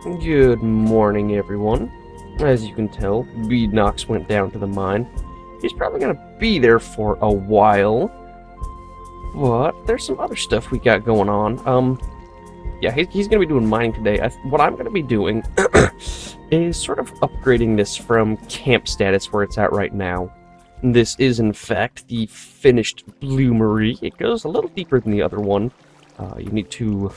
Good morning, everyone. As you can tell, Beednox went down to the mine. He's probably gonna be there for a while, but there's some other stuff we got going on. Yeah, he's gonna be doing mining today. What I'm gonna be doing is sort of upgrading this from camp status where it's at right now. This is, in fact, the finished bloomery. It goes a little deeper than the other one. You need to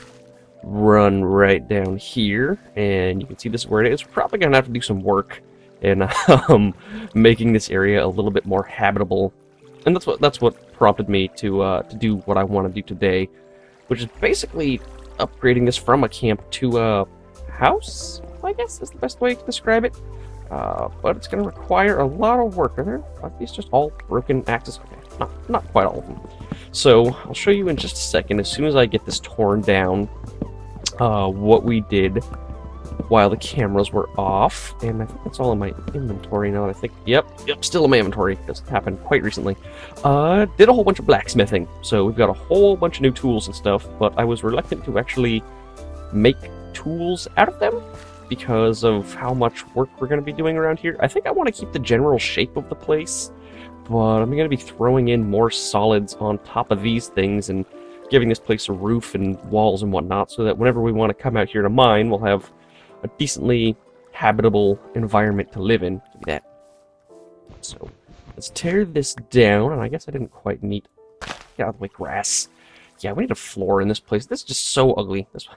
run right down here, and you can see this is where it is. We're probably gonna have to do some work in making this area a little bit more habitable, and that's what prompted me to do what I want to do today, which is basically upgrading this from a camp to a house, I guess is the best way to describe it. But it's going to require a lot of work. Are these just all broken axes? Okay, not quite all of them. So I'll show you in just a second, as soon as I get this torn down, what we did while the cameras were off. And I think that's all in my inventory now. I think, yep, still in my inventory. This happened quite recently. Did a whole bunch of blacksmithing. So we've got a whole bunch of new tools and stuff, but I was reluctant to actually make tools out of them because of how much work we're going to be doing around here. I think I want to keep the general shape of the place, but I'm going to be throwing in more solids on top of these things and giving this place a roof and walls and whatnot, so that whenever we want to come out here to mine, we'll have a decently habitable environment to live in. Look at that. So let's tear this down, and I guess I didn't quite need... Get out of the way, grass. Yeah, we need a floor in this place. This is just so ugly. That's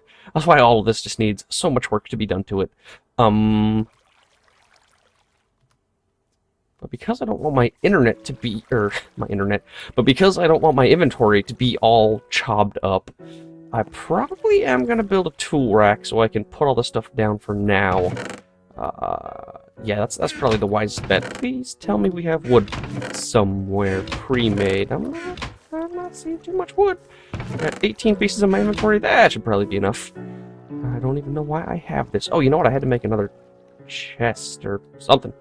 why all of this just needs so much work to be done to it. But because I don't want my internet to be... But because I don't want my inventory to be all chopped up, I probably am going to build a tool rack so I can put all this stuff down for now. Yeah, that's probably the wisest bet. Please tell me we have wood somewhere pre-made. I'm not seeing too much wood. I've got 18 pieces in my inventory. That should probably be enough. I don't even know why I have this. Oh, you know what? I had to make another chest or something.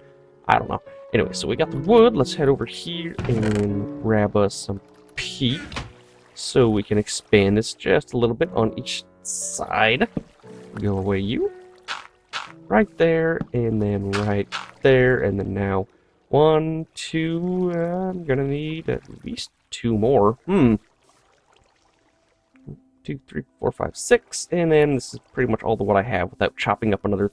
I don't know. Anyway, so we got the wood. Let's head over here and grab us some peat so we can expand this just a little bit on each side. Go away, you. Right there, and then right there, and then now 1, 2, I'm gonna need at least 2 more. 2, 3, 4, 5, 6, and then this is pretty much all the what I have without chopping up another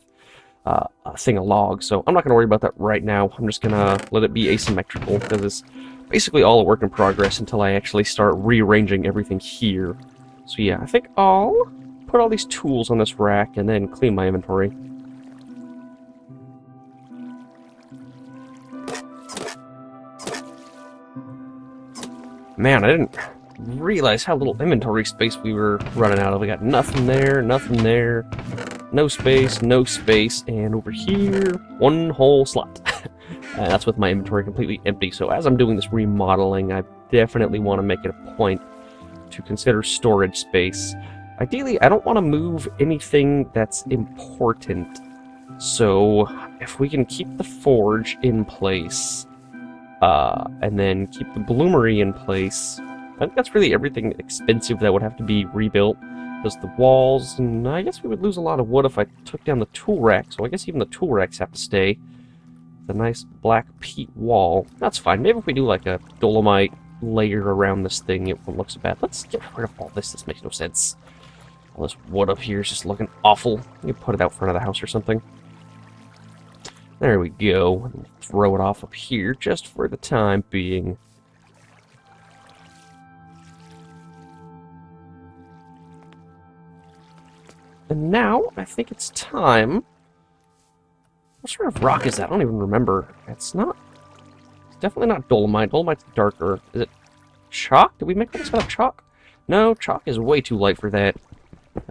thing of logs. So I'm not gonna worry about that right now. I'm just gonna let it be asymmetrical, because it's basically all a work in progress until I actually start rearranging everything here. So yeah, I think I'll put all these tools on this rack and then clean my inventory. Man, I didn't realize how little inventory space we were running out of. We got nothing there, no space, and over here, 1 whole slot. That's with my inventory completely empty. So as I'm doing this remodeling, I definitely want to make it a point to consider storage space. Ideally, I don't want to move anything that's important. So if we can keep the forge in place, and then keep the bloomery in place, I think that's really everything expensive that would have to be rebuilt. Because the walls, and I guess we would lose a lot of wood if I took down the tool rack, so I guess even the tool racks have to stay. The nice black peat wall. That's fine. Maybe if we do like a dolomite layer around this thing, it won't look so bad. Let's get rid of all this. This makes no sense. All this wood up here is just looking awful. You put it out front of the house or something. There we go. Throw it off up here just for the time being. And now, I think it's time... What sort of rock is that? I don't even remember. It's definitely not dolomite. Dolomite's darker. Is it chalk? Did we make this out of chalk? No, chalk is way too light for that.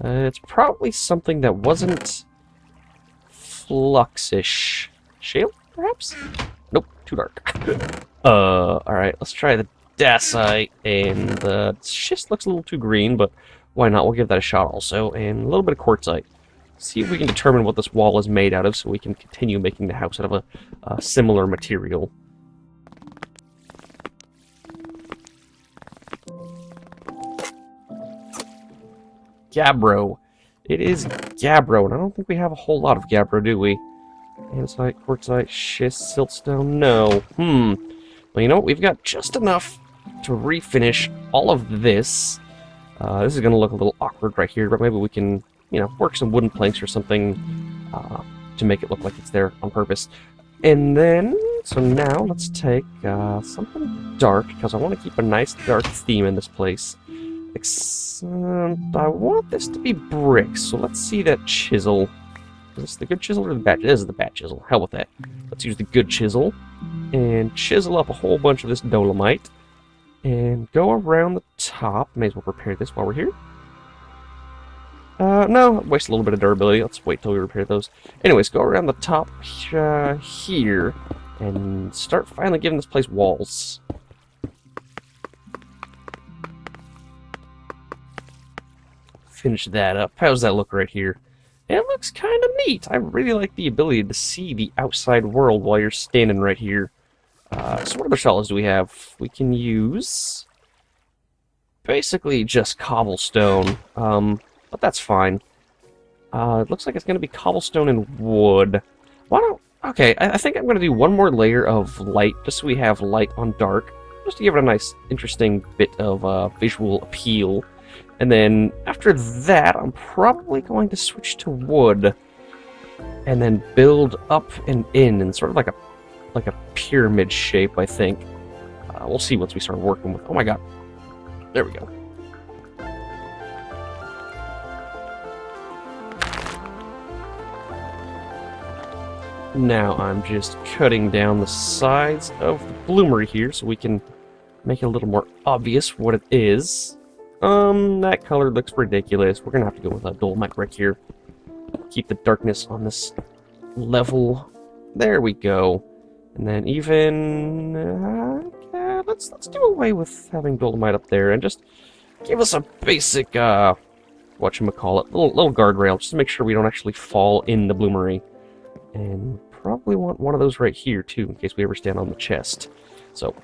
It's probably something that wasn't fluxish. Shale, perhaps? Nope, too dark. Alright, let's try the dacite, and the schist looks a little too green, but why not? We'll give that a shot also, and a little bit of quartzite. See if we can determine what this wall is made out of, so we can continue making the house out of a similar material. Gabbro. It is gabbro, and I don't think we have a whole lot of gabbro, do we? Andesite, quartzite, schist, siltstone, no. Well, you know what? We've got just enough to refinish all of this. This is going to look a little awkward right here, but maybe we can, you know, work some wooden planks or something to make it look like it's there on purpose. And then, so now let's take something dark, because I want to keep a nice dark theme in this place. I want this to be bricks, so let's see that chisel. Is this the good chisel or the bad? This is the bad chisel. Hell with that. Let's use the good chisel and chisel up a whole bunch of this dolomite and go around the top. May as well repair this while we're here. No, waste a little bit of durability. Let's wait till we repair those. Anyways, go around the top here and start finally giving this place walls. Finish that up. How's that look right here? It looks kind of neat. I really like the ability to see the outside world while you're standing right here. So what other solids do we have? We can use basically just cobblestone, but that's fine. It looks like it's going to be cobblestone and wood. Why don't... Okay, I think I'm going to do one more layer of light, just so we have light on dark, just to give it a nice, interesting bit of visual appeal. And then after that, I'm probably going to switch to wood, and then build up and in, and sort of like a pyramid shape, I think. We'll see once we start working with... Oh my god. There we go. Now I'm just cutting down the sides of the bloomery here so we can make it a little more obvious what it is. That color looks ridiculous. We're gonna have to go with a dolomite brick here. Keep the darkness on this level. There we go. And then even... let's do away with having dolomite up there and just give us a basic, whatchamacallit, little guardrail, just to make sure we don't actually fall in the bloomery. And probably want one of those right here, too, in case we ever stand on the chest. So,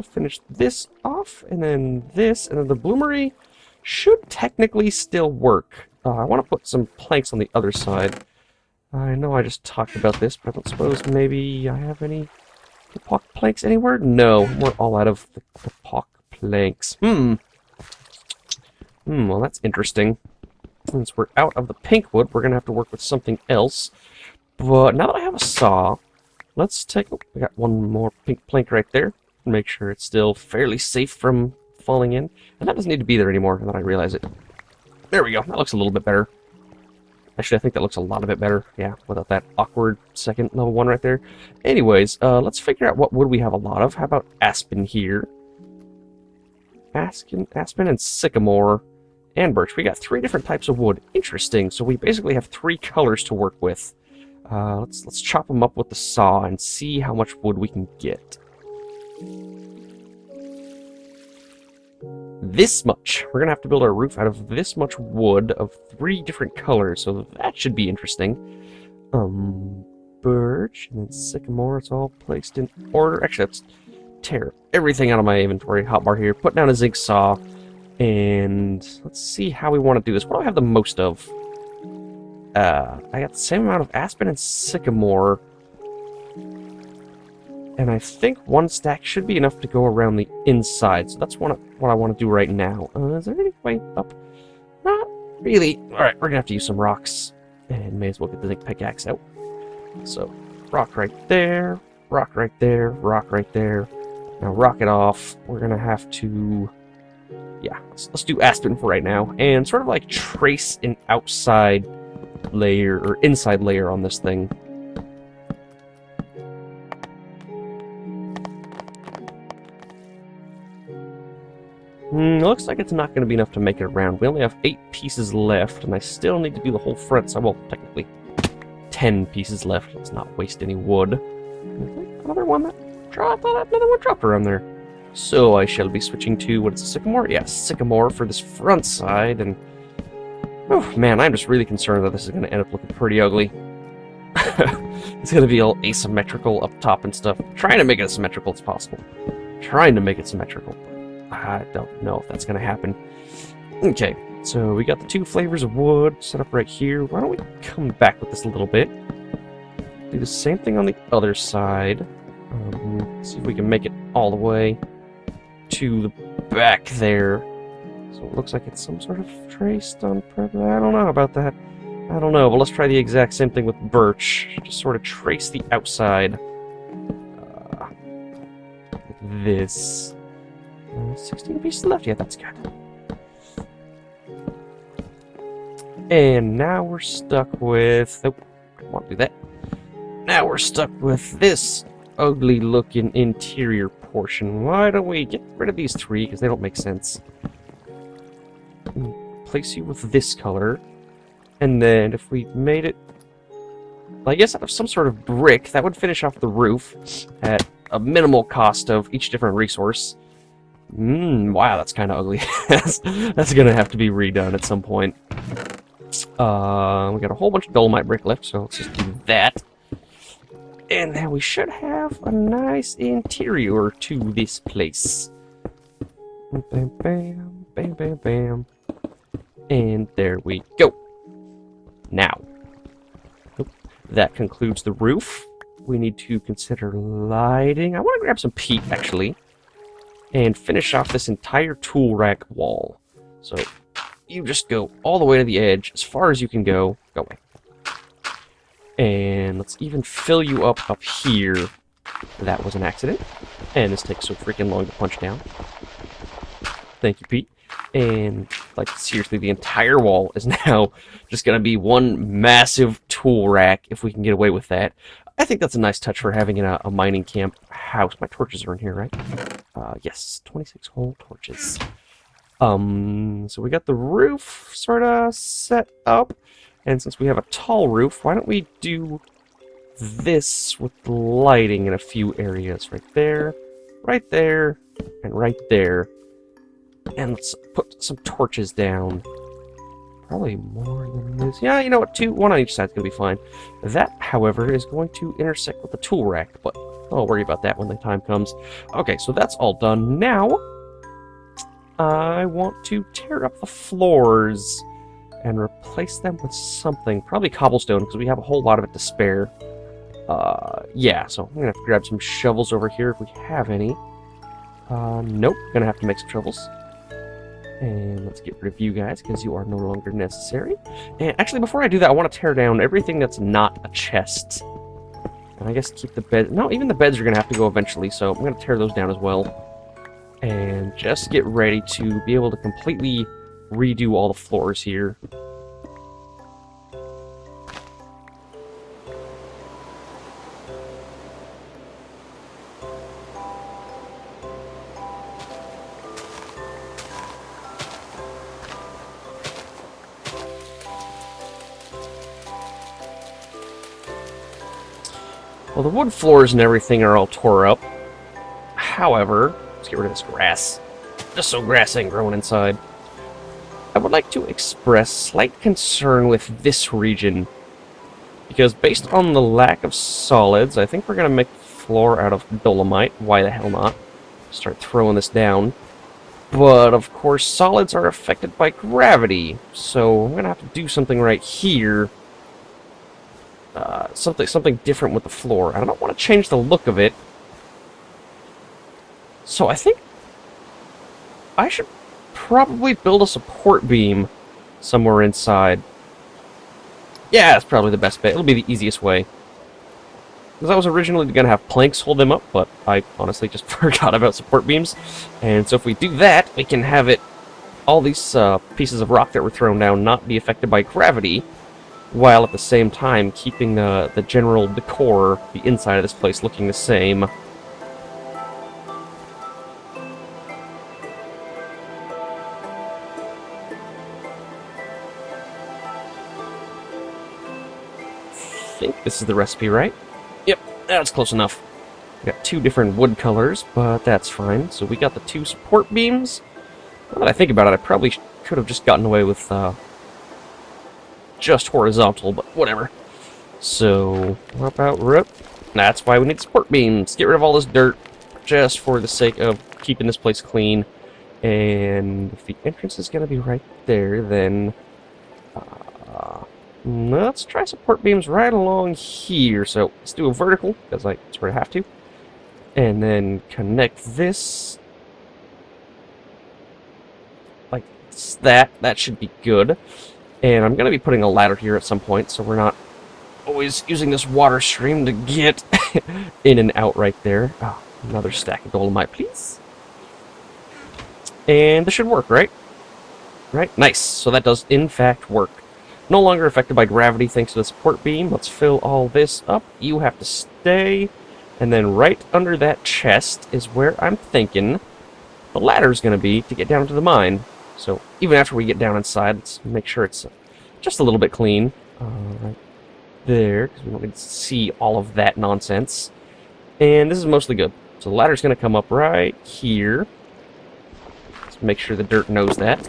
finish this off, and then this, and then the bloomery should technically still work. I want to put some planks on the other side. I know I just talked about this, but I don't suppose maybe I have any kapok planks anywhere? No, we're all out of the kapok planks. Well, that's interesting. Since we're out of the pink wood, we're going to have to work with something else. But now that I have a saw, let's take... Oh, I got one more pink plank right there. Make sure it's still fairly safe from falling in. And that doesn't need to be there anymore, now that I realize it. There we go. That looks a little bit better. Actually, I think that looks a lot of it better. Yeah, without that awkward second level one right there. Anyways, let's figure out what wood we have a lot of. How about aspen here? Aspen and sycamore. And birch. We got 3 different types of wood. Interesting. So we basically have 3 colors to work with. Let's chop them up with the saw and see how much wood we can get. This much. We're gonna have to build our roof out of this much wood of 3 different colors. So that should be interesting. Birch and then sycamore. It's all placed in order. Actually, let's tear everything out of my inventory. Hotbar here. Put down a zinc saw. And let's see how we want to do this. What do I have the most of? I got the same amount of aspen and sycamore. And I think 1 stack should be enough to go around the inside. So that's what I want to do right now. Is there any way up? Not really. Alright, we're going to have to use some rocks. And may as well get the zinc pickaxe out. So, rock right there. Rock right there. Rock right there. Now rock it off. We're going to have to... Yeah, let's do aspen for right now, and sort of like trace an outside layer, or inside layer on this thing. Looks like it's not going to be enough to make it around. We only have 8 pieces left, and I still need to do the whole front, so, well, technically 10 pieces left. Let's not waste any wood. Another one that dropped, another one dropped around there. So I shall be switching to, what is it, sycamore? Yeah, sycamore for this front side, and... Oh, man, I'm just really concerned that this is going to end up looking pretty ugly. It's going to be all asymmetrical up top and stuff. Trying to make it as symmetrical as possible. Trying to make it symmetrical. I don't know if that's going to happen. Okay, So we got the 2 flavors of wood set up right here. Why don't we come back with this a little bit? Do the same thing on the other side. See if we can make it all the way to the back there. So it looks like it's some sort of traced on purpose. I don't know about that. I don't know, but let's try the exact same thing with birch. Just sort of trace the outside. Like this. 16 pieces left. Yeah, that's good. And now we're stuck with... Oh, I don't want to do that. Now we're stuck with this ugly looking interior portion. Why don't we get rid of these 3 because they don't make sense. Place you with this color. And then if we made it, I guess out of some sort of brick, that would finish off the roof at a minimal cost of each different resource. Wow, that's kind of ugly. That's going to have to be redone at some point. We got a whole bunch of dolomite brick left, so let's just do that. And then we should have a nice interior to this place. Bam, bam, bam, bam, bam. And there we go. Now, that concludes the roof. We need to consider lighting. I want to grab some peat, actually, and finish off this entire tool rack wall. So, you just go all the way to the edge, as far as you can go. Go away. And let's even fill you up here. That was an accident. And this takes so freaking long to punch down. Thank you, Pete. And, like, seriously, the entire wall is now just going to be one massive tool rack, if we can get away with that. I think that's a nice touch for having a mining camp house. My torches are in here, right? Yes, 26 whole torches. So we got the roof sort of set up. And since we have a tall roof, why don't we do this with the lighting in a few areas. Right there, and right there. And let's put some torches down. Probably more than this. Yeah, you know what? 2, 1 on each side is going to be fine. That, however, is going to intersect with the tool rack, but I'll worry about that when the time comes. Okay, so that's all done. Now, I want to tear up the floors and replace them with something. Probably cobblestone, because we have a whole lot of it to spare. Yeah, so I'm going to have to grab some shovels over here if we have any. Nope, going to have to make some shovels. And let's get rid of you guys, because you are no longer necessary. And actually, before I do that, I want to tear down everything that's not a chest. And I guess keep the bed... No, even the beds are going to have to go eventually, so I'm going to tear those down as well. And just get ready to be able to completely redo all the floors here. Well, the wood floors and everything are all tore up. However, let's get rid of this grass. Just so grass ain't growing inside. I would like to express slight concern with this region. Because based on the lack of solids, I think we're going to make the floor out of dolomite. Why the hell not? Start throwing this down. But, of course, solids are affected by gravity. So I'm going to have to do something right here. Something different with the floor. I don't want to change the look of it. So I think I should probably build a support beam somewhere inside. Yeah, that's probably the best bet. It'll be the easiest way. Because I was originally going to have planks hold them up, but I honestly just forgot about support beams. And so if we do that, we can have it, all these pieces of rock that were thrown down not be affected by gravity, while at the same time keeping the general decor, the inside of this place, looking the same. I think this is the recipe, right? Yep, that's close enough. We got 2 different wood colors, but that's fine. So we got the 2 support beams. Now that I think about it, I probably could have just gotten away with just horizontal, but whatever. So, what about rope? That's why we need support beams. Get rid of all this dirt, just for the sake of keeping this place clean. And if the entrance is going to be right there, then let's try support beams right along here. So let's do a vertical, because I sort of have to. And then connect this like that. That should be good. And I'm going to be putting a ladder here at some point, so we're not always using this water stream to get in and out right there. Oh, another stack of dolomite, please. And this should work, right? Right? Nice. So that does, in fact, work. No longer affected by gravity thanks to the support beam. Let's fill all this up. You have to stay. And then right under that chest is where I'm thinking the ladder's going to be to get down to the mine. So even after we get down inside, let's make sure it's just a little bit clean. Right there, because we don't need to see all of that nonsense. And this is mostly good. So the ladder's going to come up right here. Let's make sure the dirt knows that.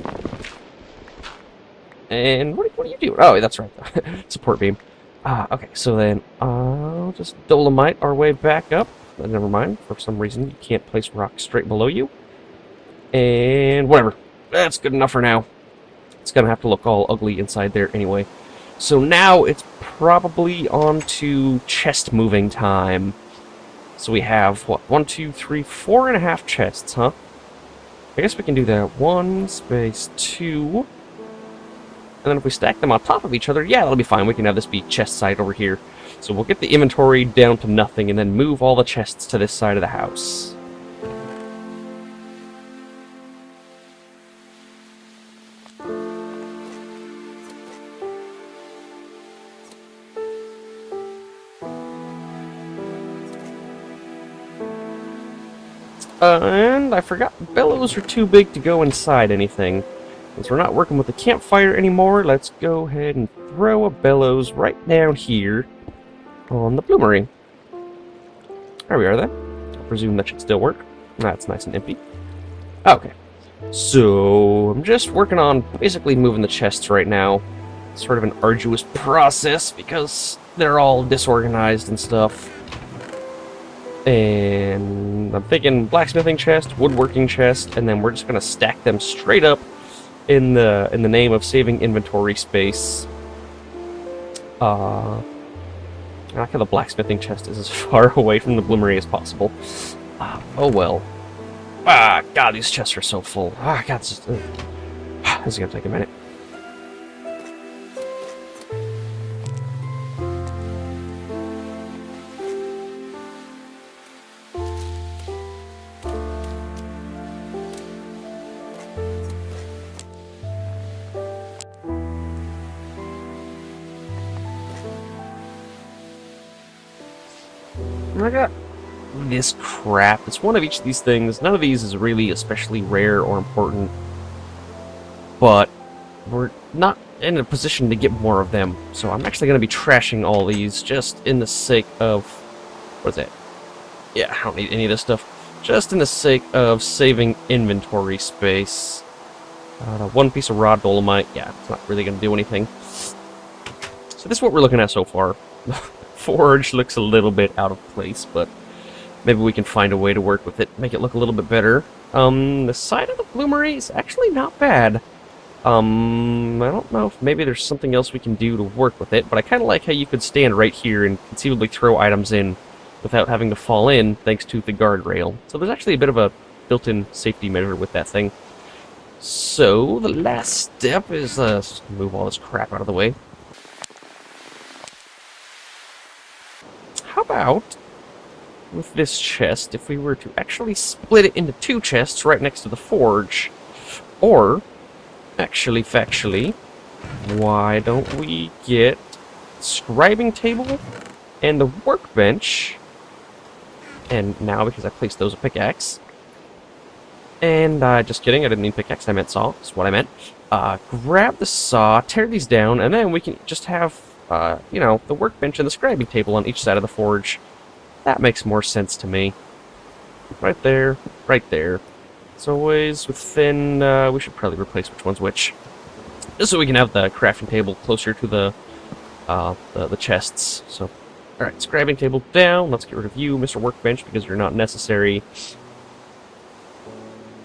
And what do you do? Oh, that's right. Support beam. Okay, so then I'll just dolomite our way back up. Never mind. For some reason, you can't place rocks straight below you. And whatever. That's good enough for now. It's going to have to look all ugly inside there anyway. So now it's probably on to chest moving time. So we have, what, 1, 2, 3, 4.5 chests, huh? I guess we can do that. 1 space 2. And then if we stack them on top of each other, yeah, that'll be fine. We can have this be chest side over here. So we'll get the inventory down to nothing and then move all the chests to this side of the house. And I forgot, bellows are too big to go inside anything. Since we're not working with the campfire anymore, let's go ahead and throw a bellows right down here on the bloomery. There we are then. I presume that should still work. That's nice and empty. Okay. So, I'm just working on basically moving the chests right now. It's sort of an arduous process because they're all disorganized and stuff. And I'm thinking blacksmithing chest, woodworking chest, and then we're just gonna stack them straight up in the name of saving inventory space. I like how the blacksmithing chest is as far away from the bloomery as possible. Oh well. God, these chests are so full. God, this is gonna take a minute. I got this crap. It's one of each of these things. None of these is really especially rare or important. But we're not in a position to get more of them. So I'm actually going to be trashing all these just in the sake of... What is that? Yeah, I don't need any of this stuff. Just in the sake of saving inventory space. One piece of raw dolomite. Yeah, it's not really going to do anything. So this is what we're looking at so far. Forge looks a little bit out of place, but maybe we can find a way to work with it, make it look a little bit better. The side of the bloomery is actually not bad. I don't know if maybe there's something else we can do to work with it, but I kind of like how you could stand right here and conceivably throw items in without having to fall in thanks to the guardrail. So there's actually a bit of a built-in safety measure with that thing. So the last step is move all this crap out of the way. How about, with this chest, if we were to actually split it into 2 chests right next to the forge? Or, actually, factually, why don't we get the scribing table and the workbench, and now, because I placed those, a pickaxe, and, just kidding, I didn't mean pickaxe, I meant saw, that's what I meant. Grab the saw, tear these down, and then we can just have you know, the workbench and the scribing table on each side of the forge. That makes more sense to me. Right there, right there. It's always within, we should probably replace which one's which. Just so we can have the crafting table closer to the chests. So, alright, scribing table down. Let's get rid of you, Mr. Workbench, because you're not necessary.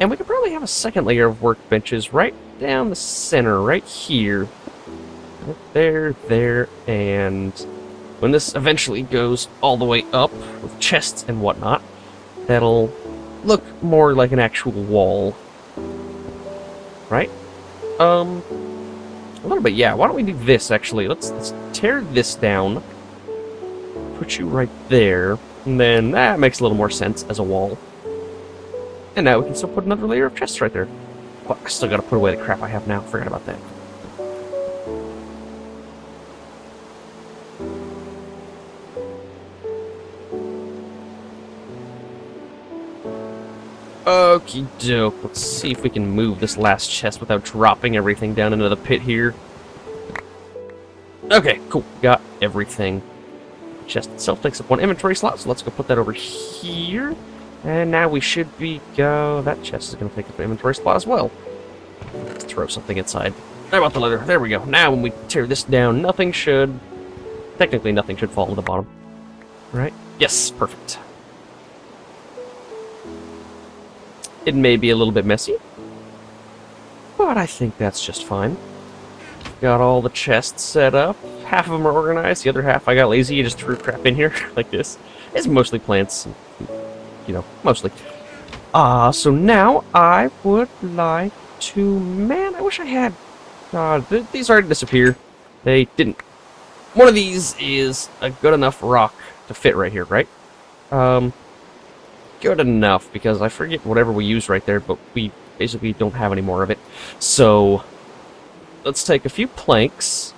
And we could probably have a second layer of workbenches right down the center, right here. Right there, there, and when this eventually goes all the way up with chests and whatnot, that'll look more like an actual wall. Right? A little bit, yeah. Why don't we do this, actually? Let's tear this down. Put you right there. And then that makes a little more sense as a wall. And now we can still put another layer of chests right there. But I still gotta put away the crap I have now. Forgot about that. Okie doke. Let's see if we can move this last chest without dropping everything down into the pit here. Okay, cool. Got everything. The chest itself takes up one inventory slot, so let's go put that over here. And now we should be go. That chest is going to take up an inventory spot as well. Let's throw something inside. How about the leather? There we go. Now when we tear this down, nothing should... Technically, nothing should fall to the bottom. Right? Yes, perfect. It may be a little bit messy, but I think that's just fine. Got all the chests set up. Half of them are organized. The other half, I got lazy. I just threw crap in here like this. It's mostly plants. You know, mostly. So now I would like to... Man, I wish I had... these already disappear. They didn't. One of these is a good enough rock to fit right here, right? Good enough, because I forget whatever we use right there, but we basically don't have any more of it. So, let's take a few planks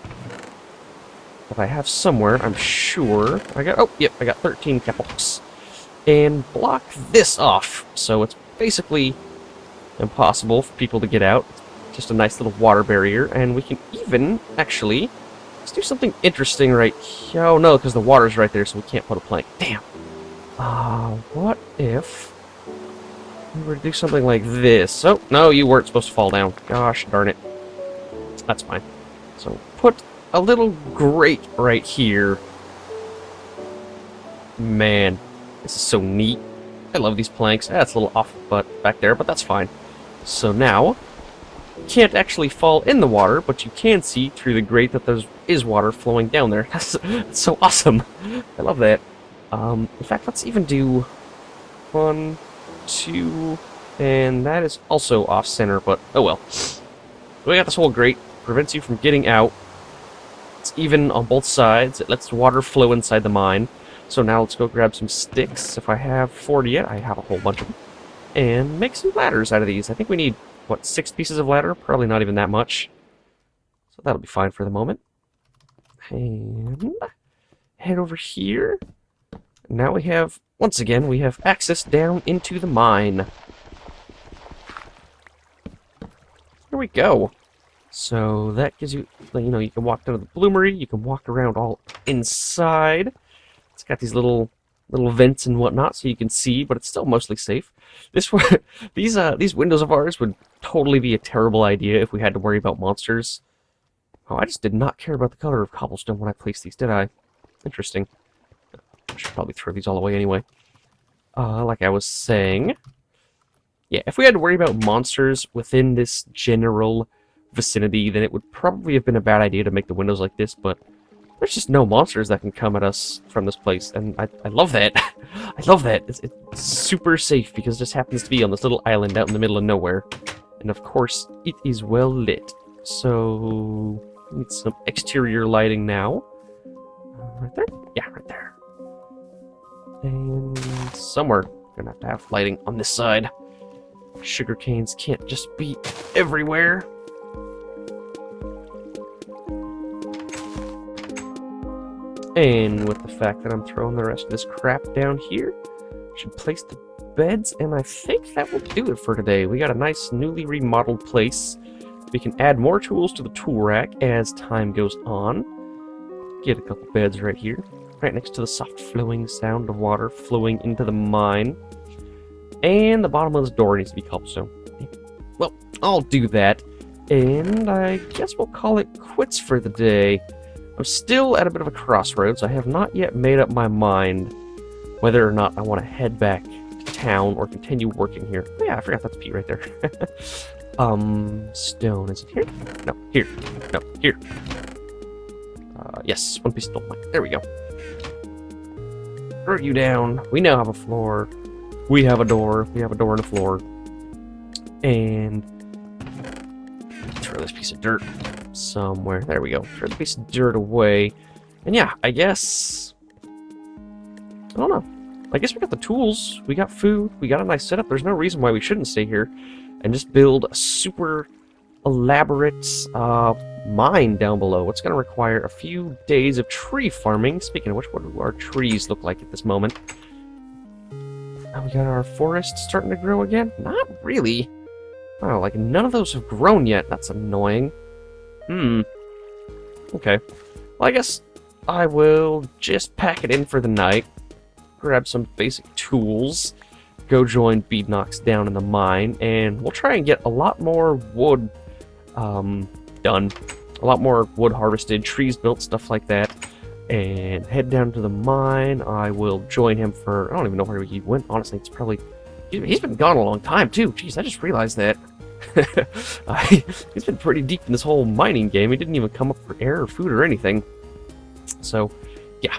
that I have somewhere, I'm sure. I got 13 capos. And block this off, so it's basically impossible for people to get out. Just a nice little water barrier, and we can even, actually, let's do something interesting right here. Oh no, because the water's right there, so we can't put a plank. Damn. What if we were to do something like this? Oh, no, you weren't supposed to fall down. Gosh darn it. That's fine. So, put a little grate right here. Man, this is so neat. I love these planks. It's a little off back there, but that's fine. So now, you can't actually fall in the water, but you can see through the grate that there is water flowing down there. That's so awesome. I love that. In fact, let's even do 1, 2, and that is also off-center, but oh well. We got this whole grate, prevents you from getting out. It's even on both sides. It lets water flow inside the mine. So now let's go grab some sticks. If I have 40 yet, I have a whole bunch of them. And make some ladders out of these. I think we need, what, 6 pieces of ladder? Probably not even that much. So that'll be fine for the moment. And head over here. Now we have, once again, we have access down into the mine. Here we go. So that gives you, you know, you can walk down to the bloomery, you can walk around all inside. It's got these little vents and whatnot, so you can see, but it's still mostly safe. These windows of ours would totally be a terrible idea if we had to worry about monsters. Oh, I just did not care about the color of cobblestone when I placed these, did I? Interesting. I should probably throw these all away anyway. Like I was saying, yeah, if we had to worry about monsters within this general vicinity, then it would probably have been a bad idea to make the windows like this, but there's just no monsters that can come at us from this place, and I love that. I love that. It's super safe because it just happens to be on this little island out in the middle of nowhere. And of course, it is well lit. So, need some exterior lighting now. Right there? Yeah, right there. And somewhere, gonna have to have lighting on this side. Sugar canes can't just be everywhere. And with the fact that I'm throwing the rest of this crap down here, I should place the beds, and I think that will do it for today. We got a nice newly remodeled place. We can add more tools to the tool rack as time goes on. Get a couple beds right here, right next to the soft flowing sound of water flowing into the mine. And the bottom of this door needs to be cobblestone. Well, I'll do that, and I guess we'll call it quits for the day. I'm still at a bit of a crossroads. I have not yet made up my mind whether or not I want to head back to town or continue working here. Oh, yeah, I forgot that's Pete right there. Stone, is it here? No, here. No, here. Yes, one piece of stone. There we go. Throw you down. We now have a floor. We have a door. We have a door and a floor. And throw this piece of dirt somewhere. There we go. Throw the piece of dirt away. And yeah, I guess... I don't know. I guess we got the tools. We got food. We got a nice setup. There's no reason why we shouldn't stay here and just build a super elaborate mine down below. It's going to require a few days of tree farming. Speaking of which, what do our trees look like at this moment? Now we got our forest starting to grow again? Not really. Oh, like none of those have grown yet. That's annoying. Okay. Well, I guess I will just pack it in for the night. Grab some basic tools. Go join Beadnox down in the mine. And we'll try and get a lot more wood done. A lot more wood harvested, trees built, stuff like that. And head down to the mine. I will join him for... I don't even know where he went. Honestly, it's probably... He's been gone a long time, too. Jeez, I just realized that. He's been pretty deep in this whole mining game. He didn't even come up for air or food or anything. So, yeah.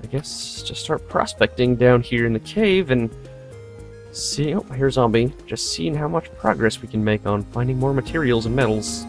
I guess just start prospecting down here in the cave and see... Oh, here's Zombie. Just seeing how much progress we can make on finding more materials and metals.